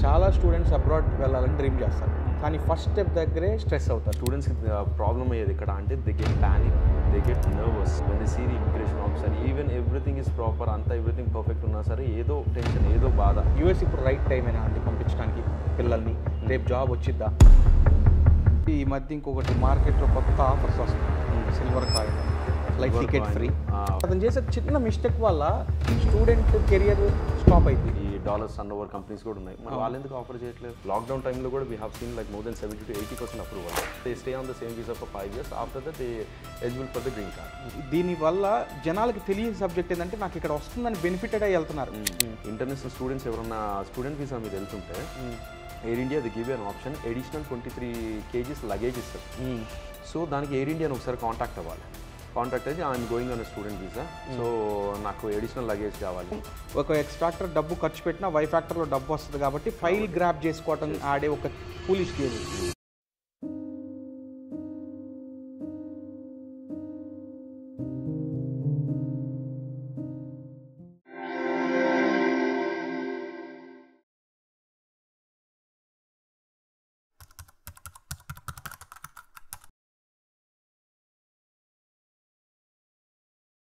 చాలా students abroad వెళ్ళాలని dream చేస్తారు, కానీ ఫస్ట్ స్టెప్ దగ్గరే స్ట్రెస్ అవుతారు. స్టూడెంట్స్కి ప్రాబ్లమ్ అయ్యేది ఇక్కడ అంటే they get panic, they get nervous when they see the immigration officer. Even everything is proper, అంతా ఎవ్రీథింగ్ పర్ఫెక్ట్ ఉన్నా సరే ఏదో టెన్షన్, ఏదో బాధ. యూఎస్ ఇప్పుడు రైట్ టైమేనా అండి పంపించడానికి పిల్లల్ని? రేపు జాబ్ వచ్చిద్దా? ఈ మధ్య ఇంకొకటి మార్కెట్లో కొత్త ఆఫర్స్ వస్తాయి, silver coin, flight ticket free. అతను చేసే చిన్న మిస్టేక్ వల్ల స్టూడెంట్ కెరియర్ స్టాప్ అయింది. ఈ డాలర్స్ అండ్ ఓవర్ కంపెనీస్ కూడా ఉన్నాయి, మరి వాళ్ళు ఎందుకు ఆఫర్ చేయట్లేదు? లాక్డౌన్ టైంలో కూడా we have seen like more than 70 to 80% approval. They stay on the same visa for 5 years. After that they eligible for the green card. దీనివల్ల జనాలకి తెలియని సబ్జెక్ట్ ఏంటంటే నాకు ఇక్కడ వస్తుందని బెనిఫిటెడ్ అయ్యి వెళ్తున్నారు. ఇంటర్నేషనల్ స్టూడెంట్స్ ఎవరన్నా స్టూడెంట్ వీసా మీద వెళ్తుంటే air India the give an option, additional 23 kgs luggage ఇస్తారు. సో దానికి ఎయిర్ ఇండియాని ఒకసారి కాంటాక్ట్ అవ్వాలి. కాంటాక్ట్ అయితే I'm going on student visa, so నాకు అడిషనల్ లగేజ్ కావాలి. ఒక ఎక్స్ ఫ్యాక్టర్ డబ్బు ఖర్చు పెట్టినా వై ఫ్యాక్టర్లో డబ్బు వస్తుంది కాబట్టి ఫైల్ గ్రాప్ చేసుకోవటం ఆడే ఒక ఫూలిష్ గేమ్.